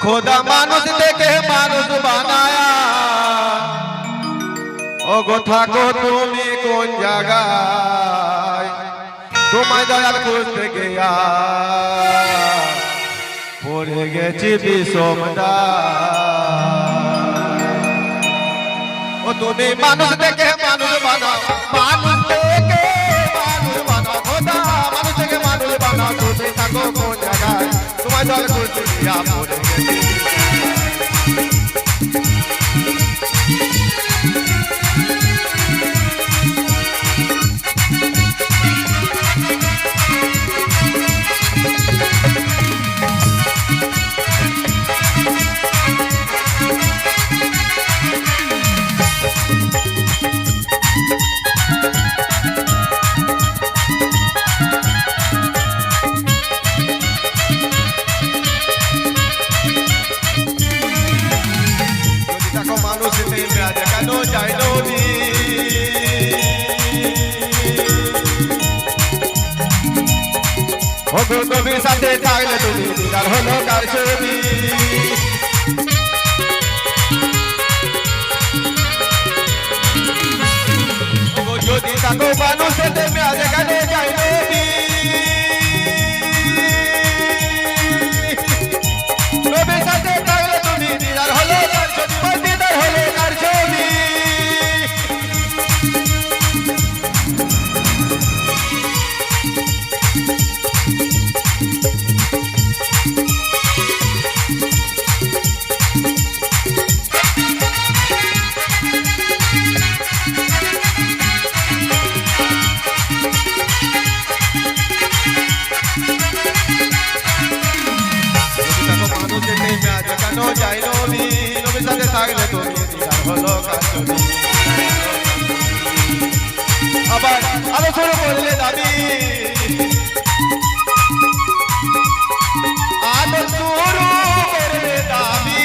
খোদা মানুষ দেখে মানুষ বানায়া ও গো থাকো তুমি কোন জায়গায় তোমায় দয়াল খুঁজতে গিয়া পড়ে গেছি বিষমটা ও তুমি মানুষ দেখে মানুষ বানাও মানুষ দেখে মানুষ বানাও খোদা মানুষ দেখে মানুষ বানাও তুমি থাকো কোন জায়গায় তোমায় দয়াল খুঁজতে গিয়া পড়ে গেছি নবীর সাথে থাকলে তুমি দিদার হলো কার ছবি যদি থাকো মানুষের দেবে যেখানে যাই নবী নবীর সাথে থাকলে তুমি দিদার হলো কার ছবি দিদার হলো কার ছবি যাই নবী নবীর সাথে থাকলে তুমি দিদার হলো কার ছবি আবার আলো শুরু করলে দাবি আলো শুরু করলে দাবি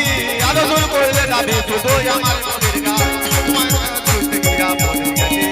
আলো শুরু করলে দাবি শুধু আমার নবীর গান তোমায় খুঁজতে গিয়া পড়ে গেছি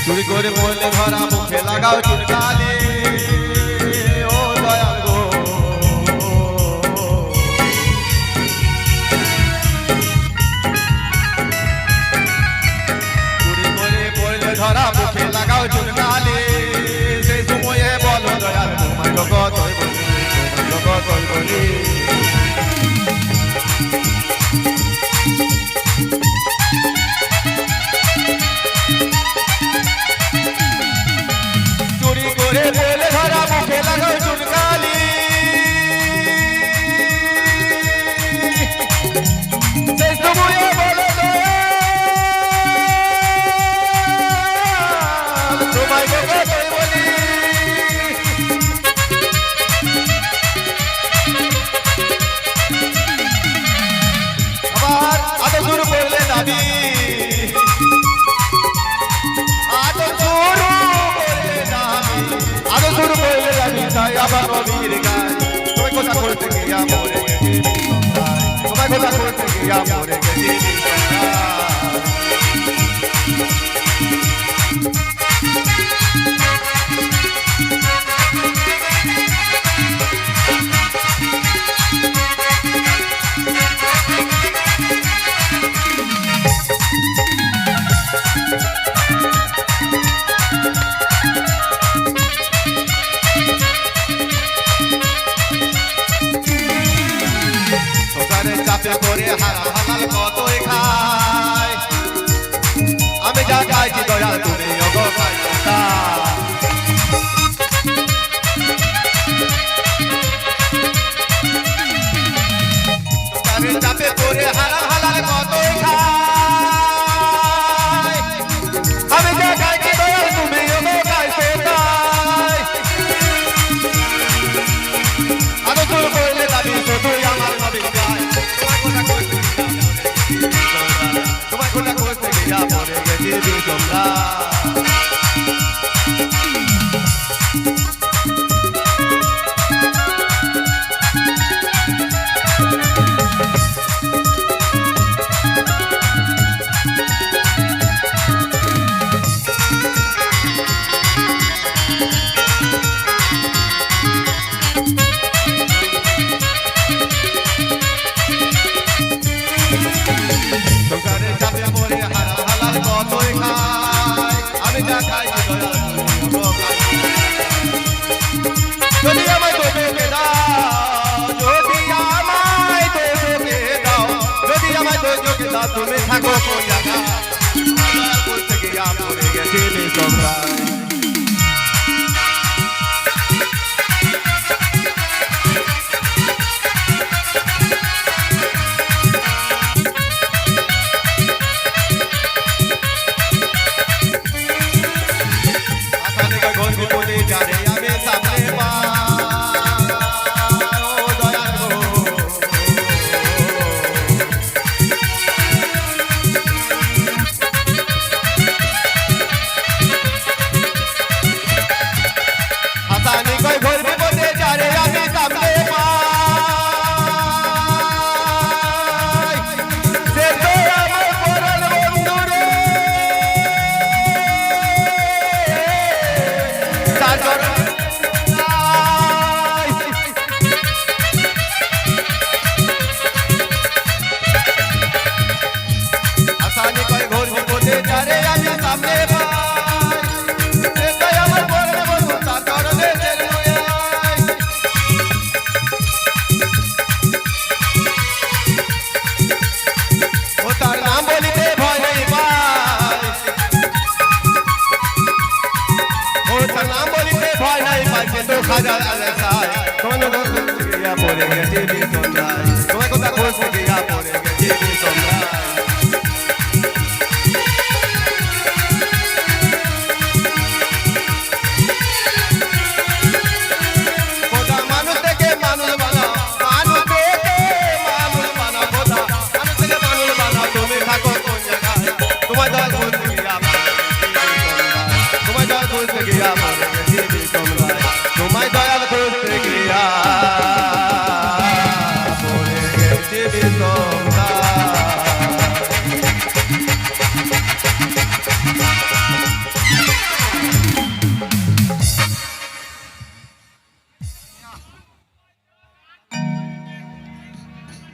চুরি করে বললে ধরা মুখে লাগাও চুনকালি ও দয়াল গো চুরি করে বললে ধরা মুখে লাগাও চুনকালি সেই সময়ে বলো দয়াল তোমার জগৎ বলি বলে ধরা মুখে লাগাও চুনকালি সেই সময়ে বলো তোমায় জগৎ বলি আবার আদো শুরু করলে দাবি শুরু করলে যাবি তাই আবার নবীর গান তোমায় কথা করতে গিয়া মরে গেছি তোমায় কথা করতে গিয়া মরে গেছি চাপে করে হালাল কতই খায় আমি যা গাইছি দয়াল তুমি চাপে করে হালাল কতই খায় আমি যা গাইছি দয়াল তুমি গাইছো তাই আরো শুরু করলে দাবি শুধুই আমার নবীর গায় তোমরা দোকানে চাপে পড়ে হালাল হালাল কতই খাই আমি যা খাই কি যদি আমায় তোকে দাও যদি আমায় তোকে দাও যদি আমায় তোকে দাও তুমি থাকো কোন জায়গা করতে গিয়া পড়ে গেছে তোমরা খাজা আলাসায় কোন গো পড়ে গেছে বিতন্দায় তোমায়